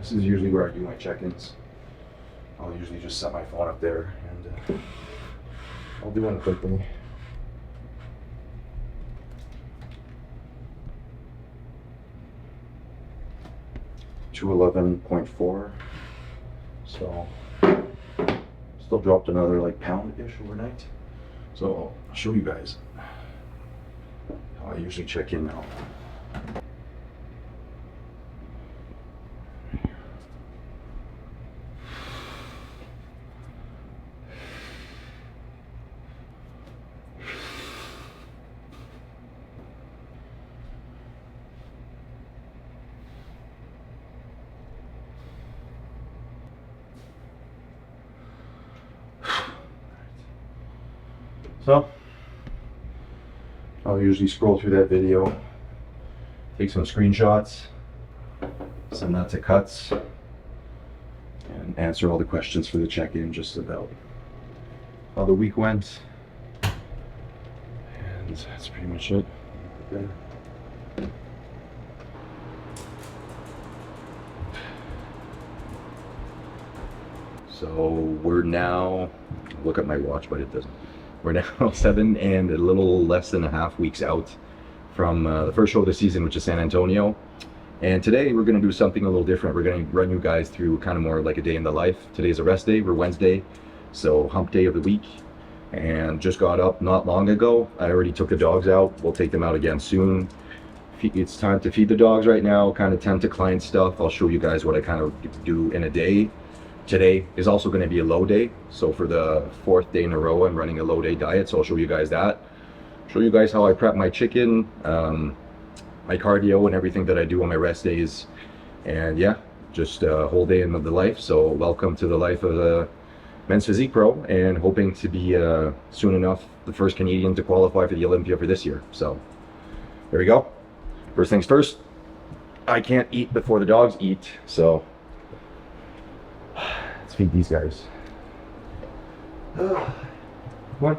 This is usually where I do my check-ins. I'll usually just set my phone up there and I'll do one quickly. $211.4. So still dropped another like pound-ish overnight. So I'll show you guys how I usually check in now. So I'll usually scroll through that video, take some screenshots, send that to Cuts, and answer all the questions for the check-in just about how the week went. And that's pretty much it. So we're now, look at my watch, but it doesn't. We're now 7 and a little less than a half weeks out from the first show of the season, which is San Antonio. And today we're going to do something a little different. We're going to run you guys through kind of more like a day in the life. Today's a rest day. We're Wednesday, so hump day of the week. And just got up not long ago. I already took the dogs out. We'll take them out again soon. It's time to feed the dogs right now, kind of tend to client stuff. I'll show you guys what I kind of do in a day. Today is also going to be a low day, so for the 4th day in a row I'm running a low day diet, so I'll show you guys that. Show you guys how I prep my chicken, my cardio and everything that I do on my rest days. And yeah, just a whole day in the life. So welcome to the life of a men's physique pro, and hoping to be soon enough the first Canadian to qualify for the Olympia for this year. So there we go. First things first, I can't eat before the dogs eat, so let's feed these guys. Come on.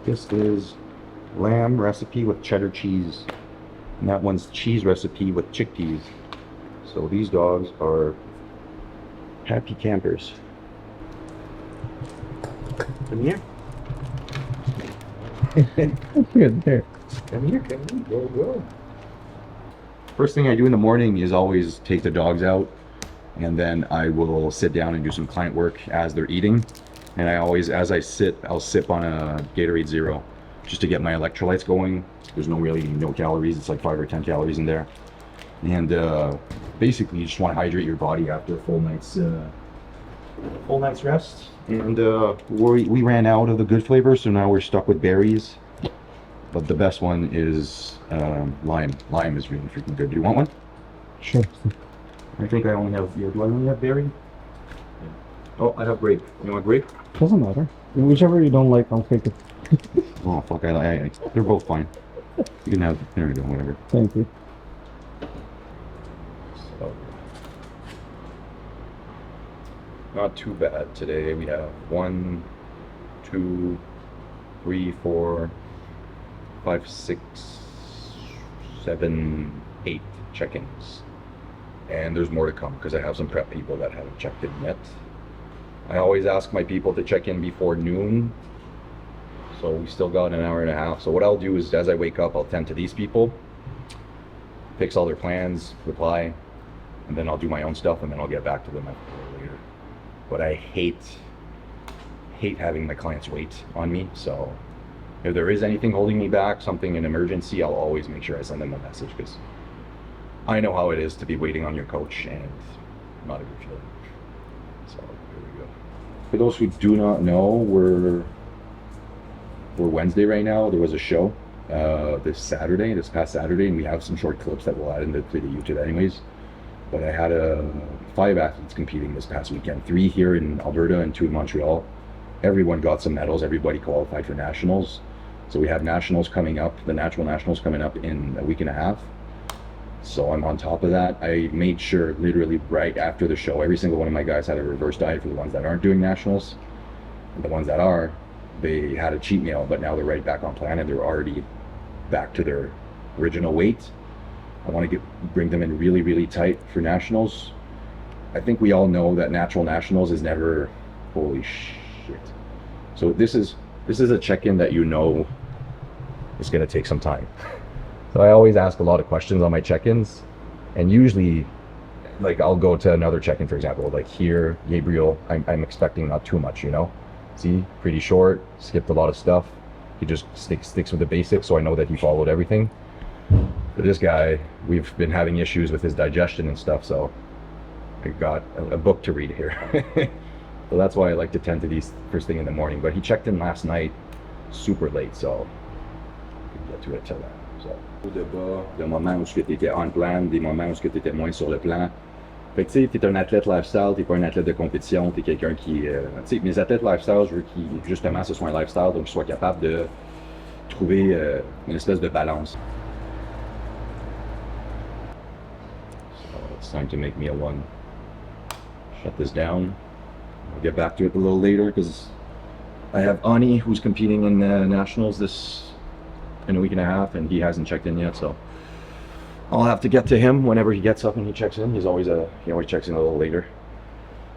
This is lamb recipe with cheddar cheese, and that one's cheese recipe with chickpeas. So these dogs are happy campers. Come here. Good there. Come here, go. First thing I do in the morning is always take the dogs out, and then I will sit down and do some client work as they're eating. And I always, as I sit, I'll sip on a Gatorade Zero just to get my electrolytes going. There's no calories. It's like 5 or 10 calories in there. And basically, you just want to hydrate your body after a full night's rest. And we ran out of the good flavors, so now we're stuck with berries. But the best one is lime. Lime is really freaking good. Do you want one? Sure. I think I only have, do I only have berry? Yeah. Oh, I have grape. You want grape? Doesn't matter. Whichever you don't like, I'll take it. Oh, fuck, they're both fine. You can have, there we go, whatever. Thank you. So, not too bad today. We have 1, 2, 3, 4, 5, 6, 7, 8 check-ins. And there's more to come because I have some prep people that haven't checked in yet. I always ask my people to check in before noon, so we still got an hour and a half. So what I'll do is, as I wake up, I'll tend to these people, fix all their plans, reply, and then I'll do my own stuff, and then I'll get back to them later. But I hate having my clients wait on me, so if there is anything holding me back, something, an emergency, I'll always make sure I send them a message, because I know how it is to be waiting on your coach, and not a good feeling. So here we go. For those who do not know, we're Wednesday right now. There was a show this past Saturday, and we have some short clips that we'll add into the YouTube anyways. But I had 5 athletes competing this past weekend, 3 here in Alberta and 2 in Montreal. Everyone got some medals. Everybody qualified for nationals. So we have nationals coming up, the natural nationals coming up in a week and a half. So I'm on top of that. I made sure literally right after the show, every single one of my guys had a reverse diet for the ones that aren't doing nationals. And the ones that are, they had a cheat meal, but now they're right back on plan and they're already back to their original weight. I want to bring them in really, really tight for nationals. I think we all know that natural nationals is never, holy shit. So this is a check-in that you know is going to take some time. So I always ask a lot of questions on my check-ins, and usually, like, I'll go to another check-in, for example, like here, Gabriel, I'm expecting not too much, you know? See, pretty short, skipped a lot of stuff. He just sticks with the basics, so I know that he followed everything. For this guy, we've been having issues with his digestion and stuff, so I got a book to read here. So that's why I like to tend to these first thing in the morning. But he checked in last night super late, so I could get to it till then. So, de bas, de moments où tu étais on plan, des moments où tu étais moins sur le plan. Fait que tu sais, t'es un athlète lifestyle, t'es pas un athlète de compétition, t'es quelqu'un qui... tu sais, mes athlètes lifestyle, je veux qu'ils, justement, ce soit un lifestyle, donc qu'ils soient capables de trouver une espèce de balance. So it's time to make meal one. Shut this down. I'll get back to it a little later because I have Ani who's competing in nationals in a week and a half, and he hasn't checked in yet, so I'll have to get to him whenever he gets up and he checks in. He always checks in a little later.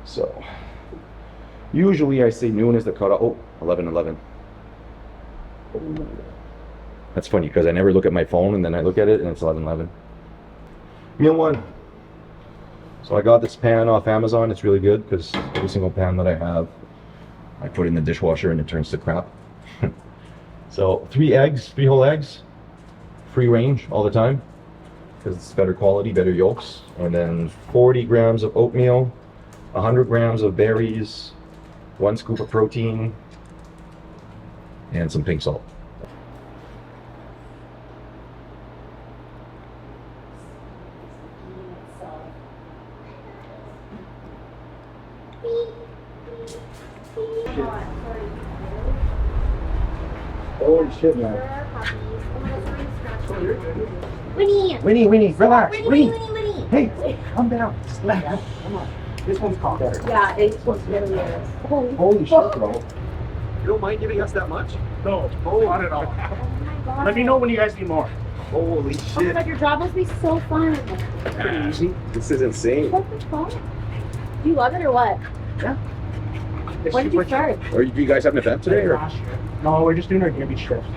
So usually I say noon is the cutoff. Oh, 11:11. That's funny because I never look at my phone and then I look at it and it's 11:11. Meal one. So I got this pan off Amazon. It's really good because every single pan that I have, I put in the dishwasher and it turns to crap. So 3 eggs, 3 whole eggs, free range all the time because it's better quality, better yolks. And then 40 grams of oatmeal, 100 grams of berries, 1 scoop of protein, and some pink salt. Holy shit, man. Winnie, relax. Winnie. Hey, calm down. Relax. Come on. This one's caught better. Yeah, it's really is. Holy shit, bro. You don't mind giving us that much? No, not at all. Oh my god. Let me know when you guys need more. Holy Oh my shit. god, your job must be so fun. Pretty easy. This is insane. What the fuck? Do you love it or what? Yeah. When did you start? Do you guys have an event today? Or? Last year. No, we're just doing our derby shift.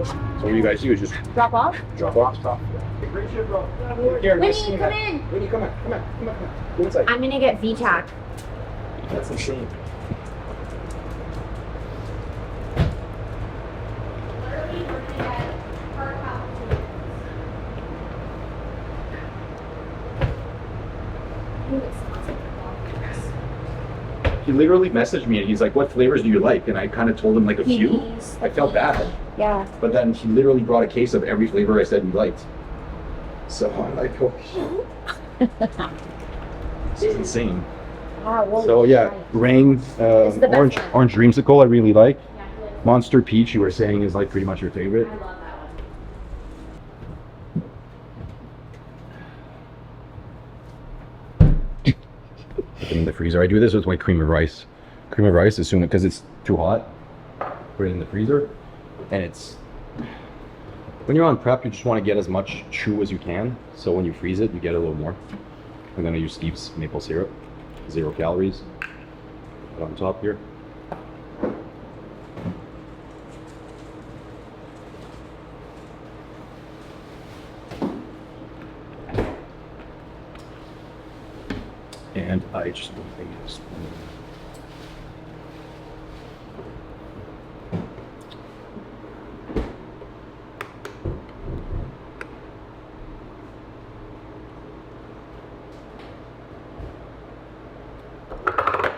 So what you guys do is just Drop off? drop off. Stop. Winnie, come in. Winnie, come on. Go inside. I'm gonna get VTAC. That's insane. He literally messaged me and he's like, what flavors do you like? And I kind of told him like a few. I felt bad. Yeah. But then he literally brought a case of every flavor I said he liked. So I'm like, oh shit. This is insane. Wow, well, So yeah, nice. Rain, the best orange one. dreamsicle I really like. Yeah, good. Monster Peach you were saying is like pretty much your favorite. I love that one. Put it in the freezer. I do this with my cream of rice. Cream of rice, as soon because it's too hot, put it in the freezer. And it's, when you're on prep, you just want to get as much chew as you can. So when you freeze it, you get a little more. I'm gonna use Steve's maple syrup, 0 calories. Put on top here. And I just want to make this.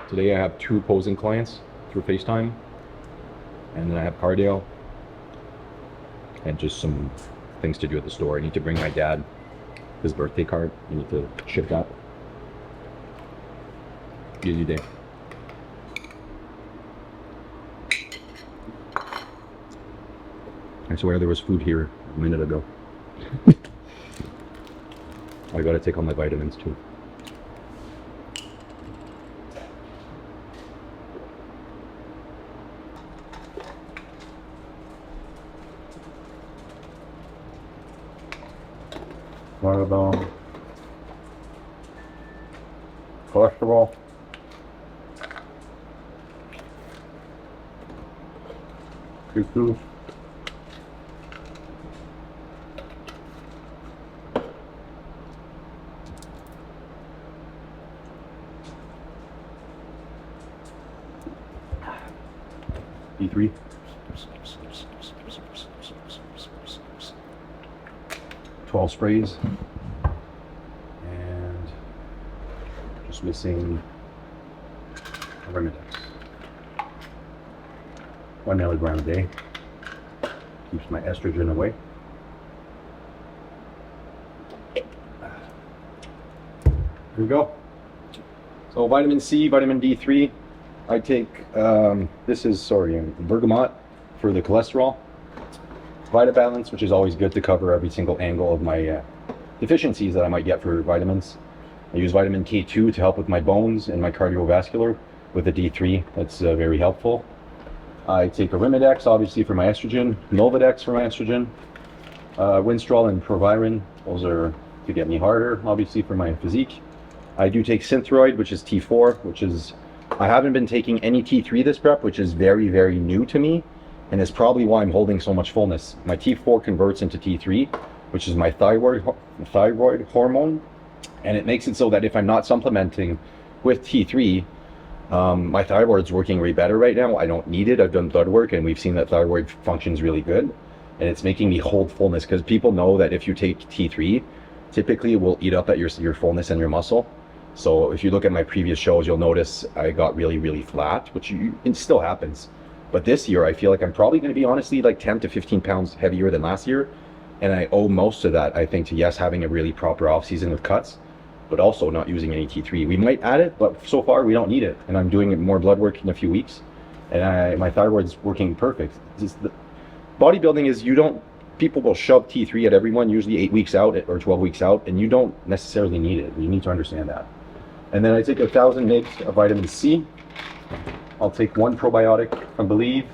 Today I have 2 posing clients through FaceTime, and then I have cardio, and just some things to do at the store. I need to bring my dad his birthday card. I need to ship that. Busy day. I swear there was food here a minute ago. I gotta take all my vitamins too. What about cholesterol? Cuckoo. D3. 12 sprays. And just missing a Remedex. 1 milligram a day. Keeps my estrogen away. Here we go. So vitamin C, vitamin D3. I take, this is, bergamot for the cholesterol. Vitabalance, which is always good to cover every single angle of my deficiencies that I might get for vitamins. I use vitamin K2 to help with my bones and my cardiovascular with the D3. That's very helpful. I take Arimidex, obviously, for my estrogen, Novadex for my estrogen, Winstrol and Proviron. Those are to get me harder, obviously, for my physique. I do take Synthroid, which is T4, which is, I haven't been taking any T3 this prep, which is very, very new to me, and is probably why I'm holding so much fullness. My T4 converts into T3, which is my thyroid hormone, and it makes it so that if I'm not supplementing with T3, my thyroid's working way better right now. I don't need it. I've done blood work, and we've seen that thyroid functions really good, and it's making me hold fullness, because people know that if you take T3, typically it will eat up at your fullness and your muscle. So if you look at my previous shows, you'll notice I got really, really flat, which it still happens. But this year, I feel like I'm probably going to be honestly like 10 to 15 pounds heavier than last year. And I owe most of that, I think, to yes, having a really proper off season with cuts, but also not using any T3. We might add it, but so far we don't need it. And I'm doing more blood work in a few weeks, and my thyroid's working perfect. Bodybuilding is, people will shove T3 at everyone, usually 8 weeks out or 12 weeks out, and you don't necessarily need it. You need to understand that. And then I take 1,000 mg of vitamin C. I'll take 1 probiotic from Believe.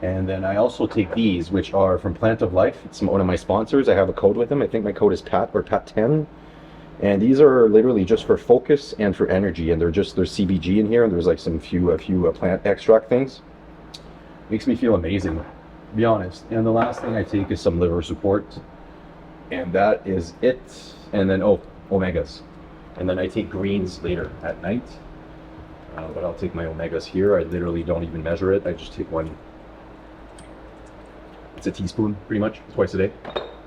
And then I also take these, which are from Plant of Life. It's one of my sponsors. I have a code with them. I think my code is PAT or PAT10. And these are literally just for focus and for energy. And there's CBG in here, and there's like a few plant extract things. Makes me feel amazing, to be honest. And the last thing I take is some liver support. And that is it. And then, omegas. And then I take greens later at night. But I'll take my omegas here. I literally don't even measure it. I just take one. It's a teaspoon, pretty much, twice a day.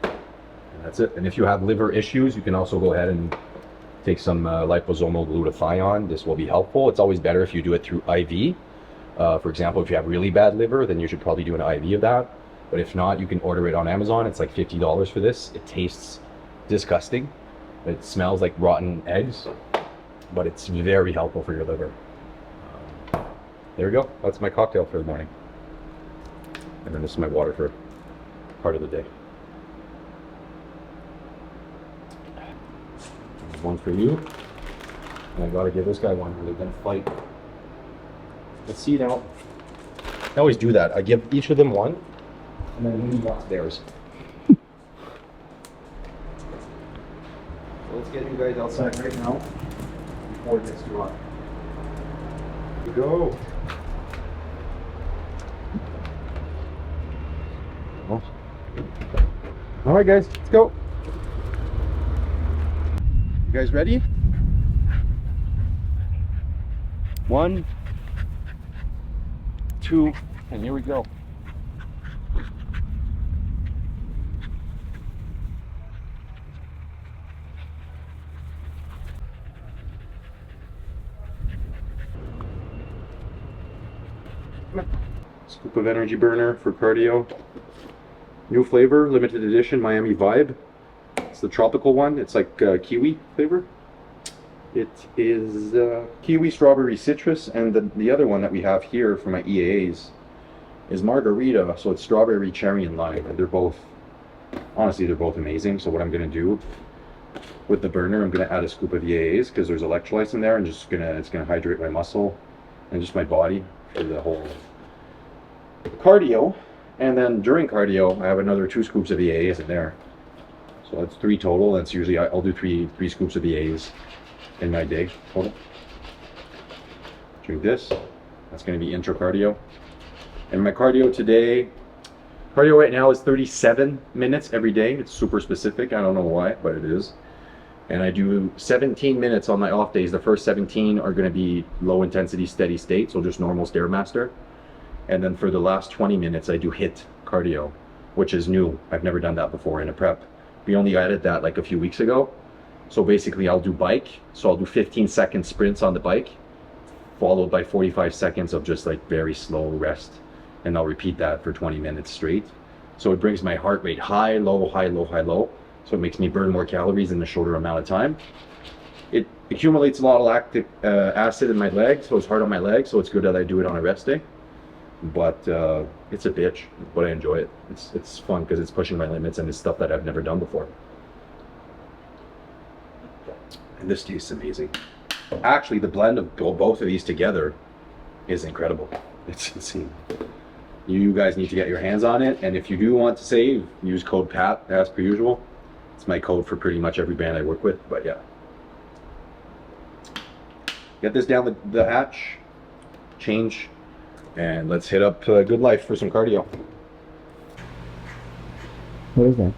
And that's it. And if you have liver issues, you can also go ahead and take some liposomal glutathione. This will be helpful. It's always better if you do it through IV. For example, if you have really bad liver, then you should probably do an IV of that. But if not, you can order it on Amazon. It's like $50 for this. It tastes disgusting. It smells like rotten eggs, but it's very helpful for your liver. There we go. That's my cocktail for the morning. And then this is my water for part of the day. There's one for you. And I gotta give this guy one. They're gonna fight. Let's see now. I always do that. I give each of them one, and then Winnie wants theirs. So let's get you guys outside right now before it gets too hot. Here we go. All right, guys, let's go. You guys ready? 1, 2, and here we go. Scoop of energy burner for cardio. New flavor, limited edition, Miami Vibe. It's the tropical one. It's like kiwi flavor. It is kiwi, strawberry, citrus, and the other one that we have here for my EAAs is margarita. So it's strawberry, cherry, and lime. And they're both, honestly, they're both amazing. So what I'm gonna do with the burner, I'm gonna add a scoop of EAAs because there's electrolytes in there, and it's gonna hydrate my muscle and just my body for the whole cardio. And then during cardio, I have another 2 scoops of EAAs in there. So that's 3 total. That's usually, I'll do three scoops of EAAs in my day total. Drink this. That's going to be intra cardio. And my cardio today, cardio right now is 37 minutes every day. It's super specific. I don't know why, but it is. And I do 17 minutes on my off days. The first 17 are going to be low intensity, steady state. So just normal Stairmaster. And then for the last 20 minutes, I do HIIT cardio, which is new. I've never done that before in a prep. We only added that like a few weeks ago. So basically I'll do bike. So I'll do 15-second sprints on the bike, followed by 45 seconds of just like very slow rest. And I'll repeat that for 20 minutes straight. So it brings my heart rate high, low, high, low, high, low. So it makes me burn more calories in a shorter amount of time. It accumulates a lot of lactic acid in my legs, so it's hard on my legs. So it's good that I do it on a rest day. But it's a bitch, but I enjoy it. It's fun because it's pushing my limits and it's stuff that I've never done before. And this tastes amazing. Actually, the blend of both of these together is incredible. It's insane. You guys need to get your hands on it, and if you do want to save, use code PAT as per usual. It's my code for pretty much every brand I work with, but yeah. Get this down the hatch, change, and let's hit up Good Life for some cardio. What is that?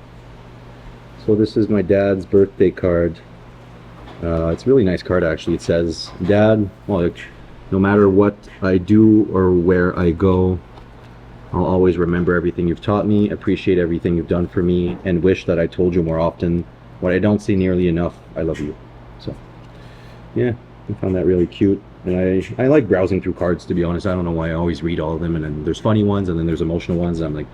So this is my dad's birthday card. It's a really nice card actually. It says, Dad, well, no matter what I do or where I go, I'll always remember everything you've taught me, appreciate everything you've done for me, and wish that I told you more often. What I don't say nearly enough, I love you. So yeah, I found that really cute. And I like browsing through cards, to be honest. I don't know why I always read all of them, and then there's funny ones and then there's emotional ones, and I'm like,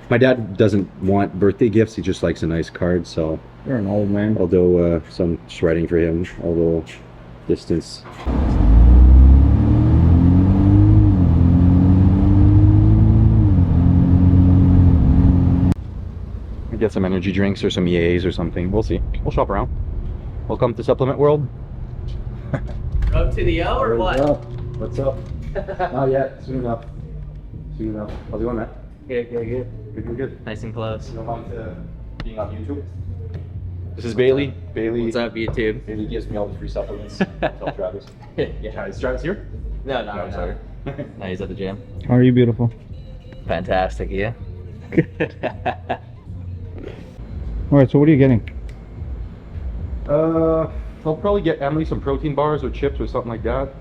my dad doesn't want birthday gifts, he just likes a nice card. So You're an old man. although some shredding for him, although distance. Get some energy drinks or some EAs or something. We'll see. We'll shop around. Welcome to Supplement World. Up to the O or what? What's up? Not yet. Soon enough. Soon enough. How's it going, man? Good. Good. Nice and close. You don't mind being on YouTube? This is Bailey. Bailey. What's up, YouTube? Bailey gives me all the free supplements. Tell Travis. Yeah. Is Travis here? No, sorry. No, he's at the gym. How are you, beautiful? Fantastic, yeah. All right, so what are you getting? I'll probably get Emily some protein bars or chips or something like that.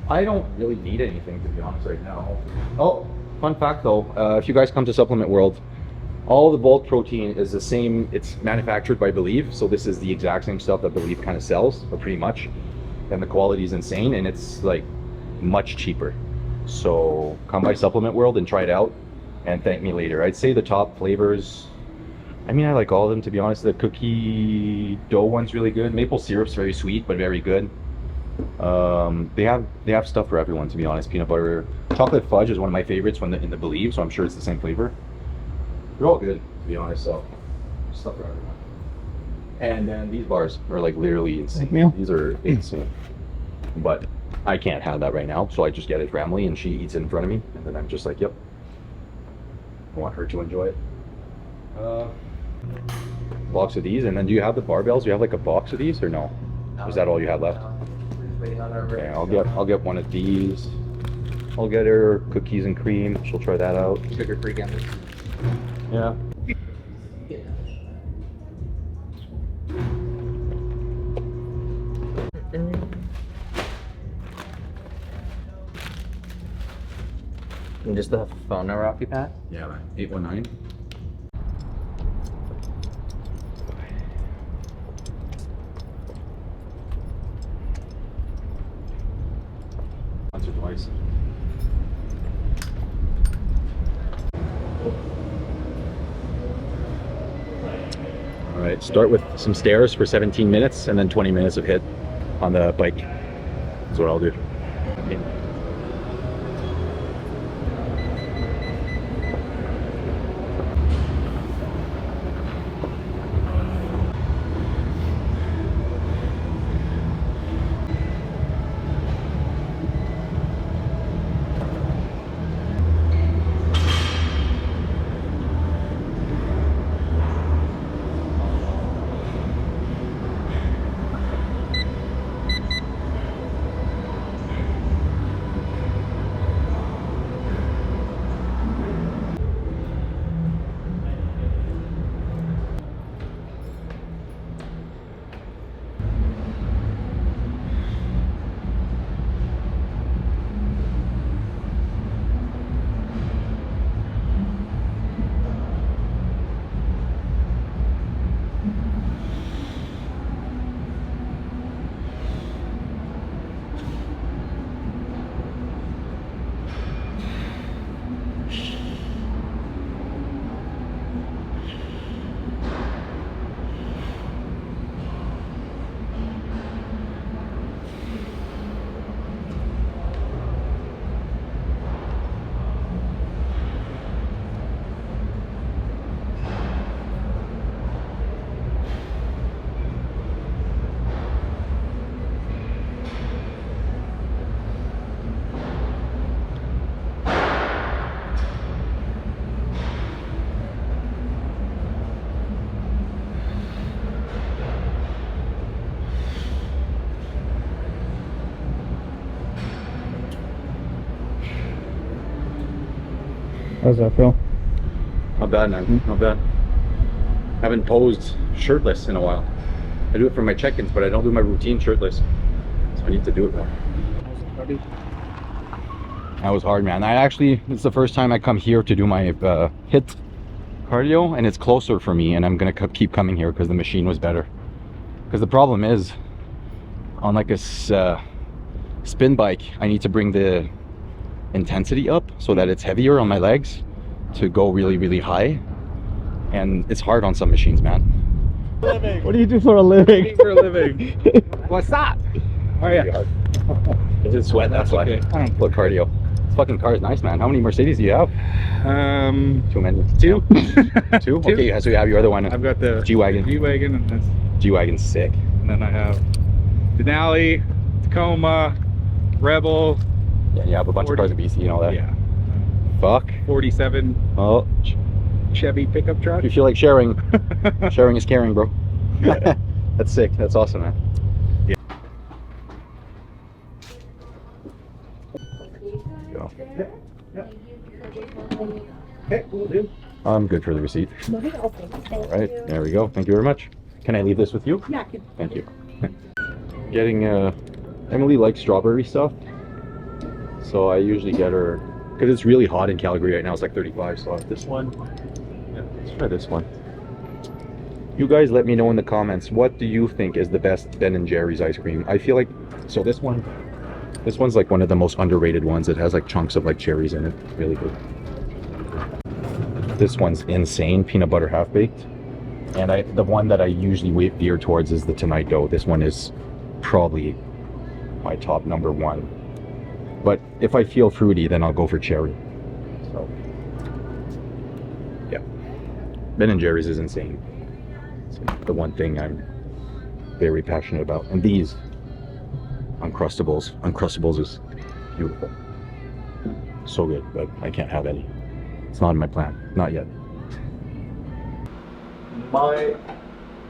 I don't really need anything, to be honest, right now. Oh, fun fact though, if you guys come to Supplement World, all the bulk protein is the same. It's manufactured by Believe, so this is the exact same stuff that Believe kind of sells, but pretty much. And the quality is insane, and it's like much cheaper. So come by Supplement World and try it out, and thank me later. I'd say the top flavors, I mean, I like all of them, to be honest. The cookie dough one's really good. Maple syrup's very sweet, but very good. They have stuff for everyone, to be honest. Peanut butter, chocolate fudge is one of my favorites in the Believe, so I'm sure it's the same flavor. They're all good, to be honest. So stuff for everyone. And then these bars are like literally insane. Oatmeal? These are insane. But I can't have that right now, so I just get it for Emily, and she eats it in front of me, and then I'm just like, yep. I want her to enjoy it. Box of these, and then do you have the barbells? Do you have like a box of these or no? Is that all you have left? Waiting on our Okay, I'll get one of these. I'll get her cookies and cream. She'll try that out. sugar-free gummies. Yeah. And just the phone number off you, Pat? Yeah, 819. Once or twice. All right, start with some stairs for 17 minutes and then 20 minutes of HIIT on the bike. That's what I'll do. How's that feel? Not bad, man. Not bad. Haven't posed shirtless in a while. I do it for my check-ins, but I don't do my routine shirtless. So I need to do it more. That was hard, man. It's the first time I come here to do my HIIT cardio, and it's closer for me, and I'm gonna keep coming here because the machine was better. Because the problem is, on like a spin bike, I need to bring the intensity up so that it's heavier on my legs to go really, really high. And it's hard on some machines, man. What do you do for a living? For a living. What's that? Oh yeah. I did sweat, that's why. Okay. I don't put cardio. This fucking car is nice, man. How many Mercedes do you have? Too many. Two. Two? Okay, so you have your other one. I've got the G-Wagon. G-Wagon, and this, G-Wagon's sick. and then I have Denali, Tacoma, Rebel. Yeah, you have a bunch of cars in BC and all that. Yeah. Fuck. 47 Oh, Chevy pickup truck. if you feel like sharing, sharing is caring, bro. That's sick. That's awesome, man. Go. Okay, we'll do. I'm good for the receipt. All right, there we go. Thank you very much. Can I leave this with you? Yeah. Thank you. Getting Emily likes strawberry stuff, so I usually get her because it's really hot in Calgary right now. It's like 35, so I have this one. Yeah, let's try this one. You guys let me know in the comments, what do you think is the best Ben & Jerry's ice cream? I feel like, so this one's like one of the most underrated ones. It has like chunks of like cherries in it. Really good. This one's insane, peanut butter half baked. And the one that I usually veer towards is the Tonight Dough. This one is probably my top number one. But if I feel fruity, then I'll go for cherry. So, yeah. Ben & Jerry's is insane. It's the one thing I'm very passionate about. And these Uncrustables. Uncrustables is beautiful. So good, but I can't have any. It's not in my plan. Not yet. My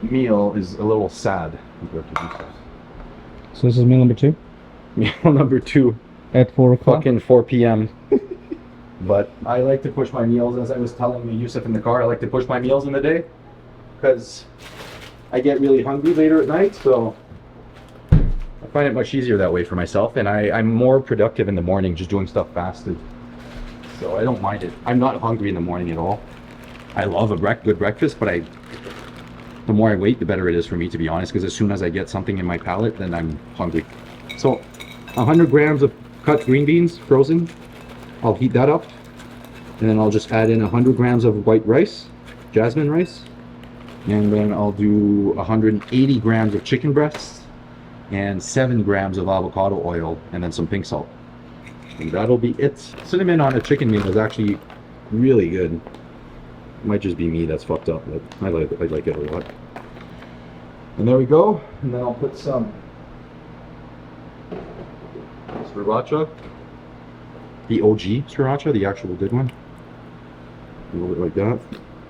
meal is a little sad compared to these. So this is meal number 2 Meal number 2 at 4 o'clock. fucking 4 p.m. But I like to push my meals, as I was telling Yusuf in the car, I like to push my meals in the day because I get really hungry later at night, so I find it much easier that way for myself, and I'm more productive in the morning just doing stuff fasted. So I don't mind it. I'm not hungry in the morning at all. I love a good breakfast, but the more I wait, the better it is for me, to be honest, because as soon as I get something in my palate, then I'm hungry. So 100 grams of cut green beans, frozen. I'll heat that up, and then I'll just add in 100 grams of white rice, jasmine rice, and then I'll do 180 grams of chicken breasts and 7 grams of avocado oil, and then some pink salt. And that'll be it. Cinnamon on a chicken meal is actually really good. It might just be me that's fucked up, but I like it a lot. And there we go. And then I'll put some sriracha. The OG sriracha, the actual good one. A little bit like that.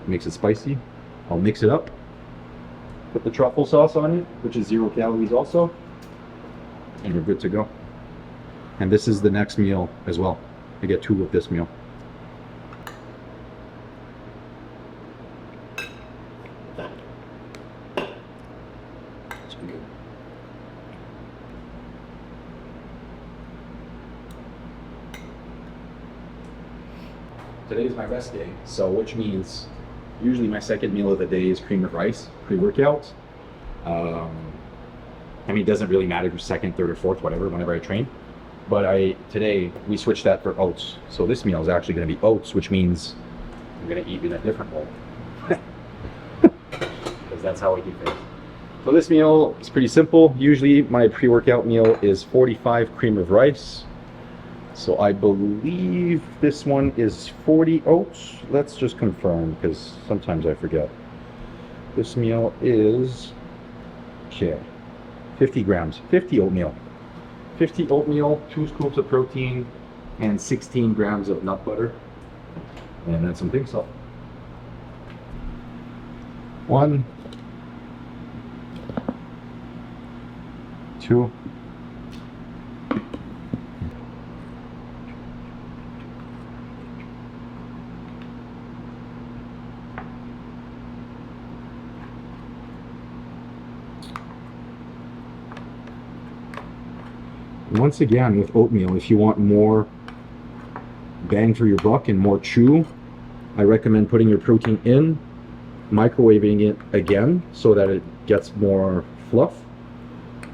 Makes it spicy. I'll mix it up. Put the truffle sauce on it, which is 0 calories also. And we're good to go. And this is the next meal as well. I get 2 of this meal. That's good. Today's my rest day, so which means usually my second meal of the day is cream of rice, pre-workout. I mean, it doesn't really matter if second, third, or fourth, whatever, whenever I train. But today we switched that for oats. So this meal is actually going to be oats, which means I'm going to eat in a different bowl. Because that's how I do things. So this meal is pretty simple. Usually my pre-workout meal is 45 cream of rice. So I believe this one is 40 oats. Let's just confirm, because sometimes I forget. This meal is, okay, 50 grams, 50 oatmeal. 50 oatmeal, 2 scoops of protein, and 16 grams of nut butter. And then some pink salt. 1, 2, 3, Once again, with oatmeal, if you want more bang for your buck and more chew, I recommend putting your protein in, microwaving it again so that it gets more fluff,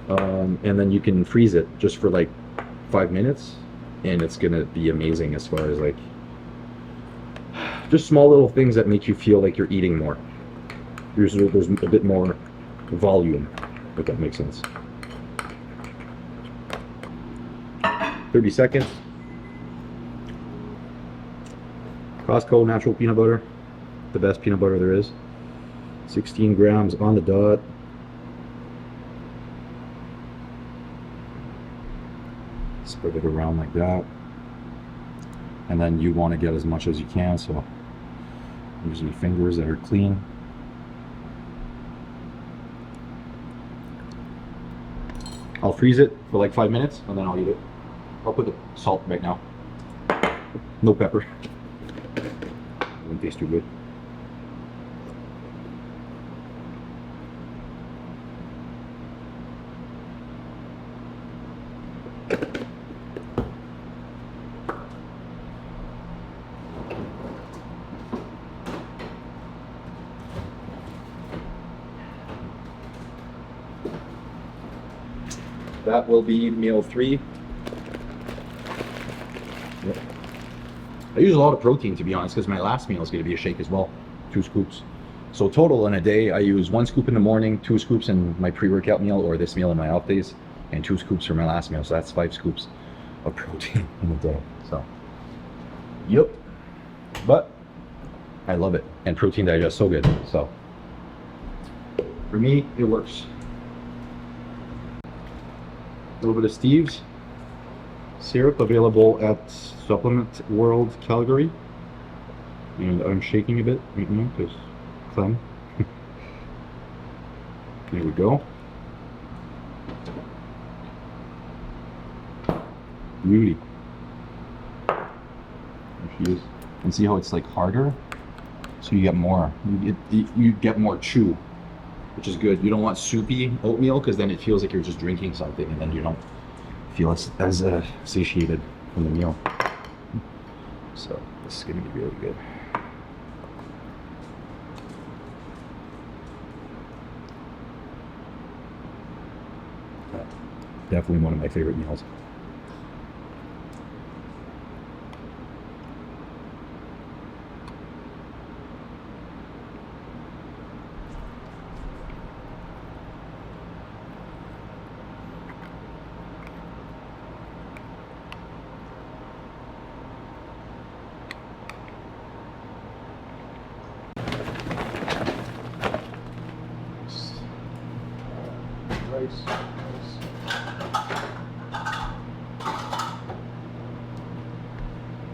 and then you can freeze it just for like 5 minutes, and it's gonna be amazing as far as like just small little things that make you feel like you're eating more. There's a bit more volume, if that makes sense. 30 seconds. Costco natural peanut butter, the best peanut butter there is. 16 grams on the dot. Spread it around like that. And then you want to get as much as you can, so using fingers that are clean. I'll freeze it for like 5 minutes and then I'll eat it. I'll put the salt right now. No pepper. Wouldn't taste too good. That will be meal 3. Yep. I use a lot of protein, to be honest, because my last meal is going to be a shake as well. 2 scoops. So total in a day, I use 1 scoop in the morning, 2 scoops in my pre-workout meal or this meal in my off days, and 2 scoops for my last meal. So that's 5 scoops of protein in a day. So, yep. But I love it, and protein digests so good. So for me, it works. A little bit of Steve's syrup available at Supplement World Calgary, and I'm shaking a bit right now because clem. There we go. Beauty. There she is. And see how it's like harder, so you get more. You get more chew, which is good. You don't want soupy oatmeal because then it feels like you're just drinking something, and then you don't feel as satiated from the meal. So this is gonna be really good. Definitely one of my favorite meals.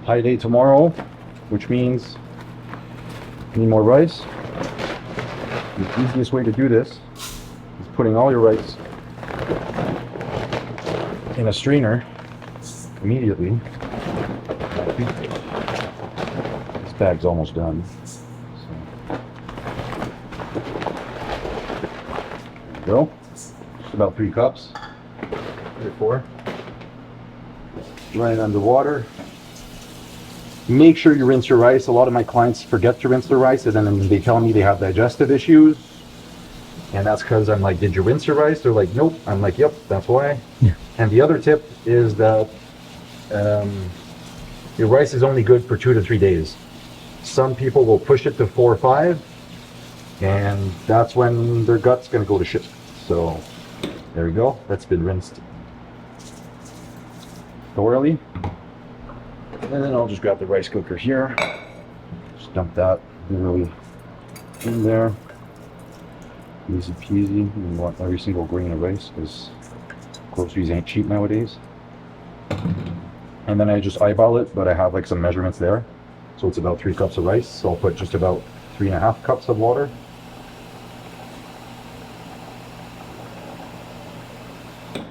Pie day tomorrow, which means I need more rice. The easiest way to do this is putting all your rice in a strainer immediately. This bag's almost done. So. There we go. Just about 3 cups. 3 or 4. Run it under water. Make sure you rinse your rice. A lot of my clients forget to rinse their rice, and then they tell me they have digestive issues. And that's because I'm like, did you rinse your rice? They're like, nope. I'm like, yep, that's why. Yeah. And the other tip is that your rice is only good for 2 to 3 days. Some people will push it to 4 or 5, and that's when their gut's going to go to shit. So there we go. That's been rinsed thoroughly. And then I'll just grab the rice cooker here. Just dump that really in there. Easy peasy. You want every single grain of rice because groceries ain't cheap nowadays. And then I just eyeball it, but I have like some measurements there. So it's about 3 cups of rice. So I'll put just about 3.5 cups of water.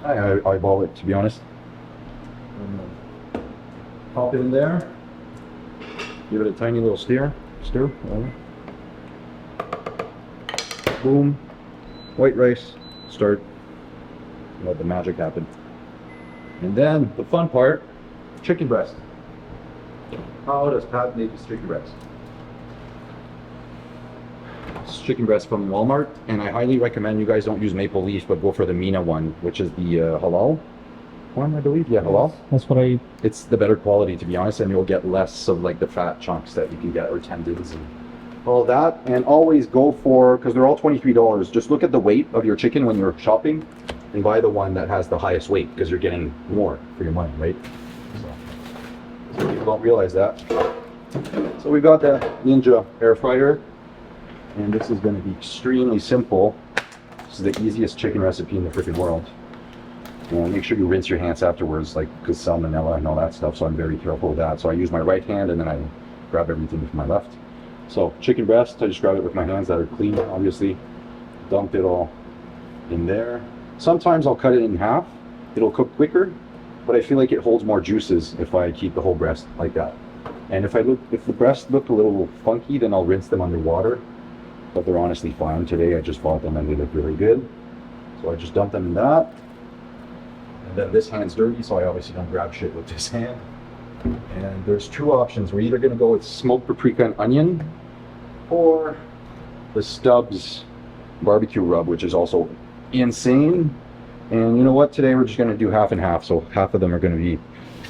I eyeball it, to be honest. Pop it in there. Give it a tiny little stir. Whatever. Boom. White rice. Start. Let the magic happen. And then the fun part, chicken breast. How does Pat make his chicken breast? It's chicken breast from Walmart, and I highly recommend you guys don't use maple leaf, but go for the Mina one, which is the halal one, I believe. Yeah, halal. That's what I eat. It's the better quality, to be honest, and you'll get less of like the fat chunks that you can get, or tendons and all that. And always go for, because they're all $23, just look at the weight of your chicken when you're shopping and buy the one that has the highest weight, because you're getting more for your money, right? So people don't realize that. So we've got the Ninja air fryer, and this is going to be extremely simple. This is the easiest chicken recipe in the freaking world. And make sure you rinse your hands afterwards, like, because salmonella and all that stuff, so I'm very careful with that. So I use my right hand and then I grab everything with my left. So chicken breast, I just grab it with my hands that are clean, obviously. Dump it all in there. Sometimes I'll cut it in half. It'll cook quicker, but I feel like it holds more juices if I keep the whole breast like that. And if the breasts look a little funky, then I'll rinse them under water. But they're honestly fine today. I just bought them and they look really good. So I just dump them in that. And then this hand's dirty, so I obviously don't grab shit with this hand. And there's two options. We're either gonna go with smoked paprika and onion, or the Stubbs barbecue rub, which is also insane. And you know what? Today we're just gonna do half and half. So half of them are gonna be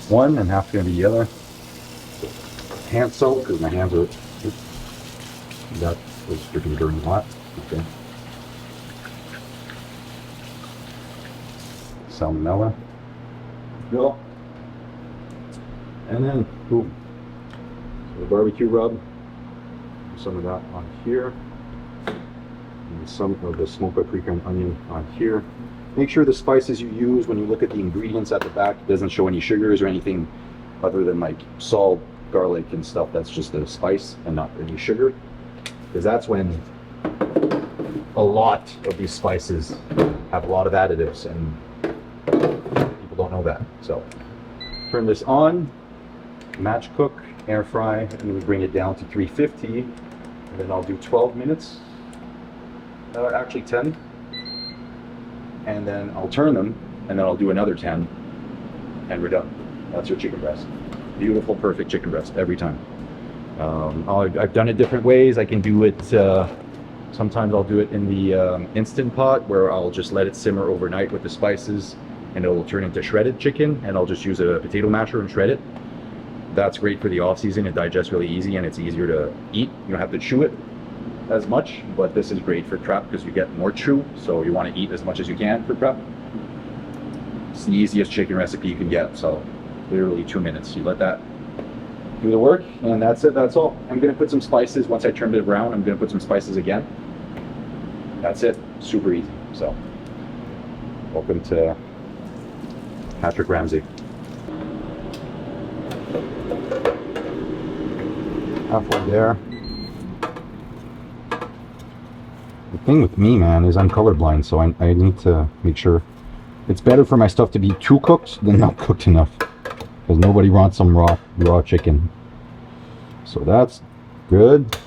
one and half gonna be the other. Hand soap, because my hands are, that was freaking dirty hot. Okay. Salmonella. Go. And then, boom. So the barbecue rub. Some of that on here. And some of the smoked paprika and onion on here. Make sure the spices you use when you look at the ingredients at the back doesn't show any sugars or anything other than like salt, garlic, and stuff. That's just a spice and not any sugar. Because that's when a lot of these spices have a lot of additives, and people don't know that. So turn this on, match cook, air fry, and then we bring it down to 350, and then I'll do 12 minutes, actually 10, and then I'll turn them, and then I'll do another 10, and we're done. That's your chicken breast. Beautiful, perfect chicken breast every time. I've done it different ways. I can do it, sometimes I'll do it in the Instant Pot, where I'll just let it simmer overnight with the spices, and it'll turn into shredded chicken, and I'll just use a potato masher and shred it. That's great for the off season. It digests really easy, and it's easier to eat. You don't have to chew it as much, but this is great for prep because you get more chew, so you want to eat as much as you can for prep. It's the easiest chicken recipe you can get, so literally 2 minutes. You let that do the work, and that's it. That's all. I'm gonna put some spices. Once I turned it around, I'm gonna put some spices again. That's it. Super easy. So welcome to Patrick Ramsey. Halfway there. The thing with me, man, is I'm colorblind, so I need to make sure it's better for my stuff to be too cooked than not cooked enough, because nobody wants some raw chicken. So that's good.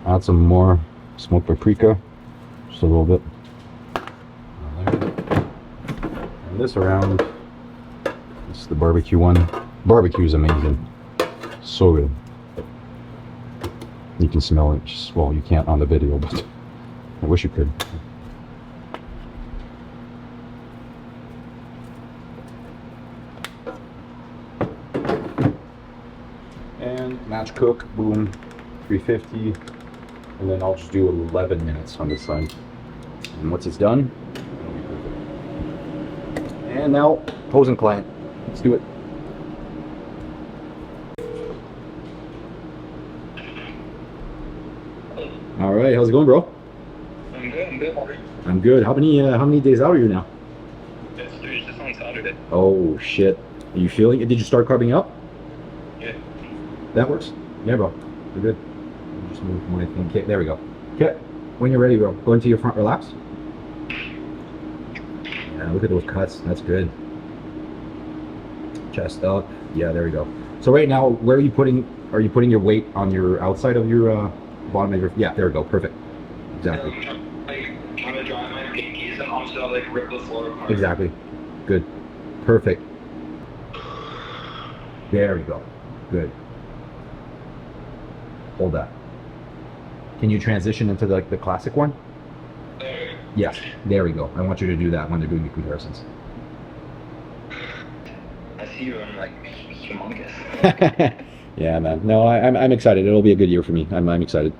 Add some more smoked paprika, just a little bit. And this around, this is the barbecue one. Barbecue is amazing, so good. You can smell it, well, you can't on the video, but I wish you could. And match cook, boom, 350, and then I'll just do 11 minutes on this side. And once it's done, it'll be perfect. And now, pose and client. Let's do it. All right, how's it going, bro? I'm good. I'm good. How many days out are you now? It's just on Saturday. Oh shit. Are you feeling it? Did you start carving up? Yeah. That works. Yeah, bro. You're good. I'll just move my thing. Okay, there we go. Okay. When you're ready, bro, go into your front, relax. Yeah, look at those cuts. That's good. Chest up. Yeah, there we go. So right now, where are you putting your weight on your outside of your bottom of your, yeah, there we go. Perfect. Exactly. I'm gonna dry my pinkies and also like rip the floor apart. Exactly. Good. Perfect. There we go. Good. Hold that. Can you transition into the classic one? Yes. There we go. I want you to do that when they're doing the comparisons. I see you. I'm like humongous. Yeah, man. No, I'm excited. It'll be a good year for me. I'm excited.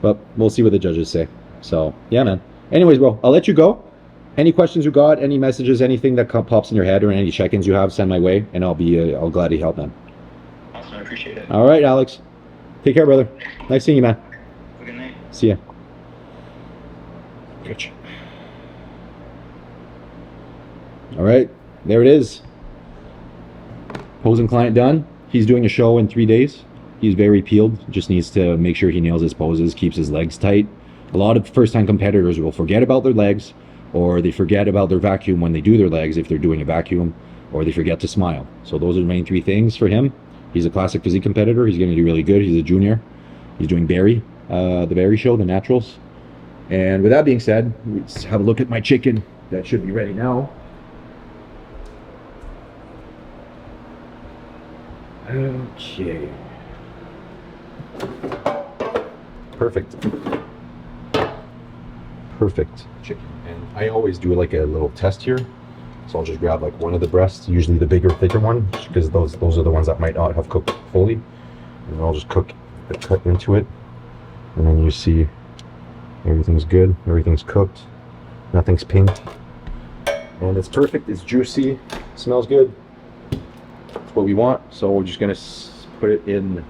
But we'll see what the judges say. So, yeah, man. Anyways, bro, I'll let you go. Any questions you got, any messages, anything that pops in your head or any check-ins you have, send my way, and I'll gladly help, man. Awesome. I appreciate it. All right, Alex. Take care, brother. Nice seeing you, man. Have a good night. See ya. Gotcha. All right, there it is. Posing client done. He's doing a show in 3 days. He's very peeled. Just needs to make sure he nails his poses, keeps his legs tight. A lot of first-time competitors will forget about their legs, or they forget about their vacuum when they do their legs if they're doing a vacuum, or they forget to smile. So those are the main 3 things for him. He's a classic physique competitor. He's going to do really good. He's a junior. He's doing Barry, the Barry show, the naturals. And with that being said, let's have a look at my chicken. That should be ready now. Okay. Perfect. Perfect chicken. And I always do like a little test here. So I'll just grab like one of the breasts, usually the bigger, thicker one, because those are the ones that might not have cooked fully. And I'll just cut into it. And then you see everything's good, everything's cooked, nothing's pink. And it's perfect, it's juicy, smells good. That's what we want. So we're just gonna put it in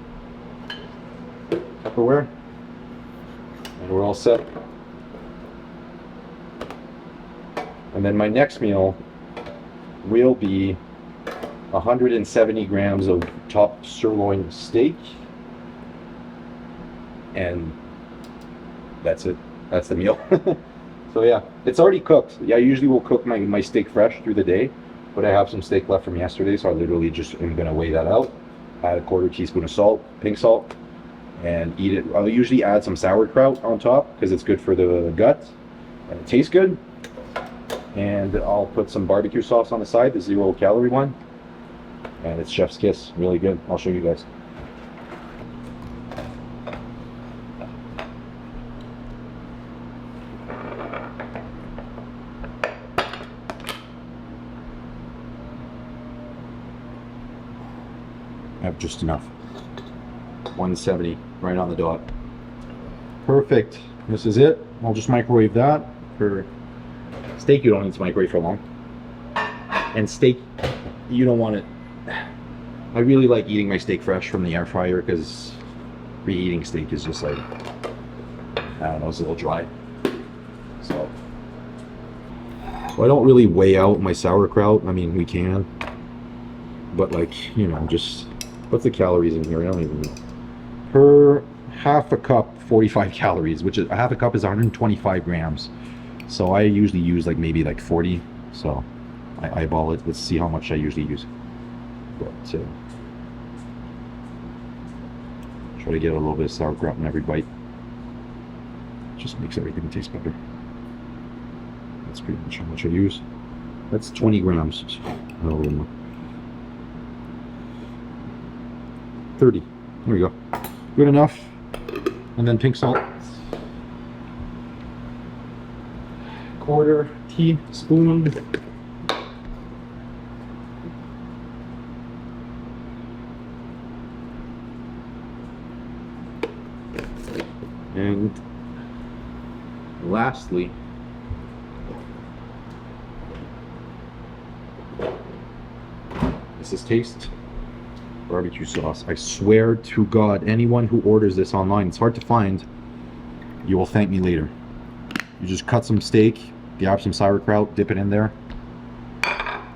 Tupperware. And we're all set. And then my next meal will be 170 grams of top sirloin steak. And that's it. That's the meal. So yeah, it's already cooked. Yeah, I usually will cook my steak fresh through the day, but I have some steak left from yesterday, so I literally just am gonna weigh that out, add a 1/4 teaspoon of salt, pink salt, and eat it. I'll usually add some sauerkraut on top because it's good for the gut and it tastes good. And I'll put some barbecue sauce on the side, the 0-calorie one, and it's chef's kiss, really good. I'll show you guys. I have just enough. 170 right on the dot. Perfect. This is it. I'll just microwave that. For steak, you don't need to microwave for long. And steak, you don't want it. I really like eating my steak fresh from the air fryer because reheating steak is just like, I don't know, it's a little dry. So I don't really weigh out my sauerkraut. I mean, we can, but like, you know, just what's the calories in here? I don't even know. Per half a cup, 45 calories, which is a half a cup is 125 grams. So I usually use like maybe like 40. So I eyeball it. Let's see how much I usually use. But try to get a little bit of sauerkraut in every bite. Just makes everything taste better. That's pretty much how much I use. That's 20 grams. A little more. 30. There we go. Good enough. And then pink salt. 1/4 teaspoon. And lastly, this is taste barbecue sauce. I swear to God, anyone who orders this online, it's hard to find, you will thank me later. You just cut some steak, grab some sauerkraut, dip it in there.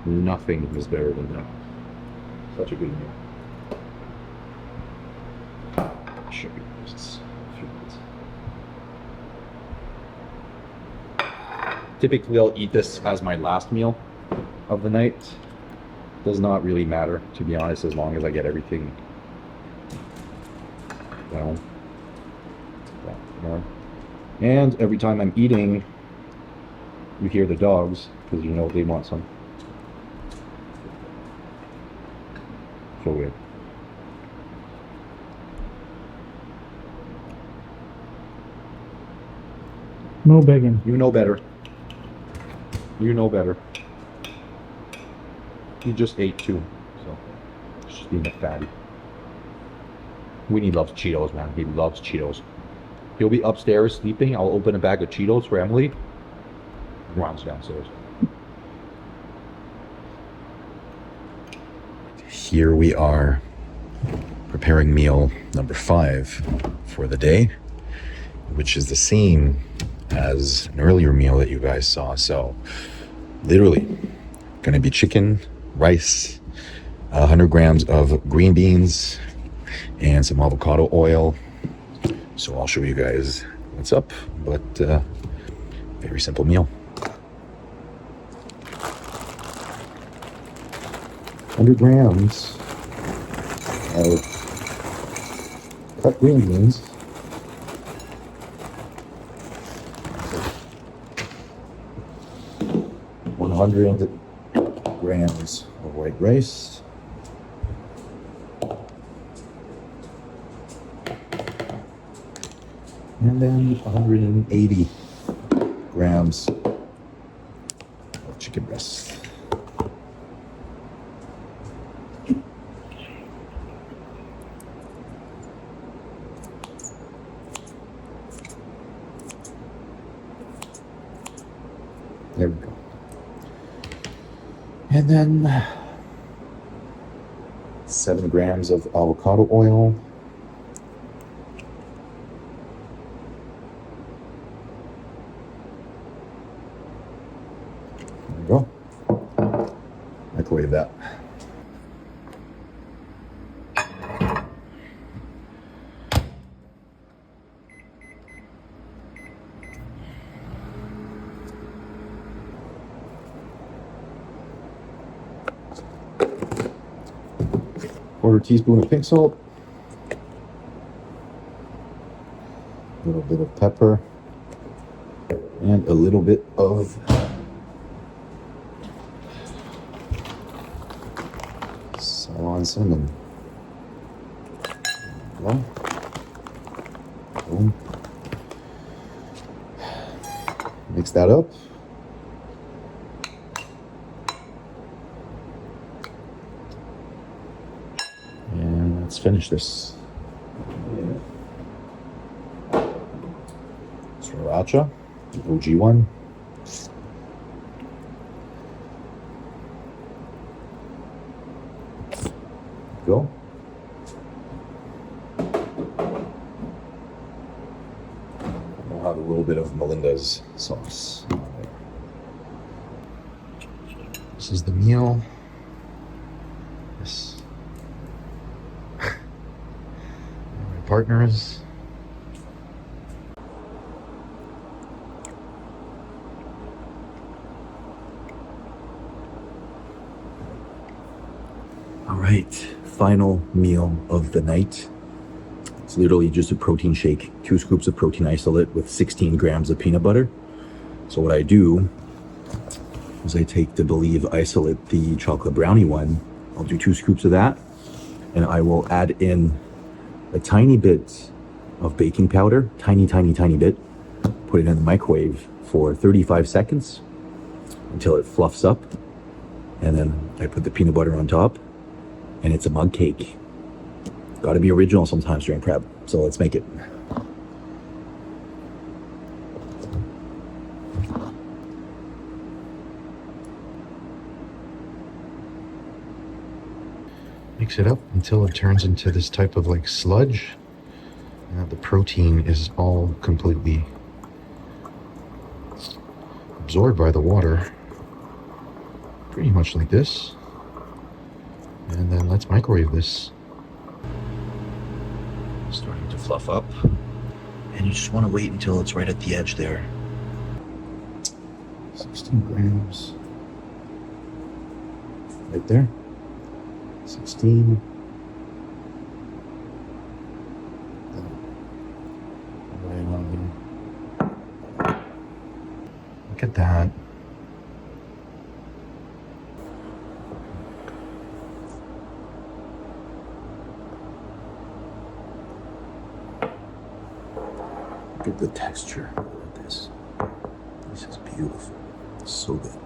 Nothing is better than that. Such a good meal. Show you just a few minutes. Typically I'll eat this as my last meal of the night. Does not really matter, to be honest, as long as I get everything down. And every time I'm eating, you hear the dogs, because you know they want some. So good. No begging. You know better. You know better. He just ate too, so he's just being a fatty. Winnie loves Cheetos, man. He loves Cheetos. He'll be upstairs sleeping. I'll open a bag of Cheetos for Emily. Runs downstairs. Here we are preparing meal number 5 for the day, which is the same as an earlier meal that you guys saw. So literally gonna be chicken, rice, 100 grams of green beans, and some avocado oil. So I'll show you guys what's up, but very simple meal. 100 grams of cut green beans. $100 grams of white rice. And then 180 grams of chicken breast. There we go. And then 7 grams of avocado oil. There we go. Microwave that. Quarter teaspoon of pink salt, a little bit of pepper, and a little bit of Ceylon cinnamon. There we go. Boom. Mix that up. Let's finish this. Sriracha, the OG one. Go. We'll have a little bit of Melinda's sauce on there. This is the meal. This. Partners. All right, final meal of the night. It's literally just a protein shake, 2 scoops of protein isolate with 16 grams of peanut butter. So what I do is I take the Believe isolate, the chocolate brownie one. I'll do 2 scoops of that, and I will add in a tiny bit of baking powder, tiny bit, put it in the microwave for 35 seconds until it fluffs up. And then I put the peanut butter on top, and it's a mug cake. Gotta be original sometimes during prep, so let's make it. Mix it up until it turns into this type of like sludge. And the protein is all completely absorbed by the water. Pretty much like this. And then let's microwave this. Starting to fluff up. And you just want to wait until it's right at the edge there. 16 grams. Right there. 16. Right on here. Look at that. Look at the texture of this. This is beautiful. So good.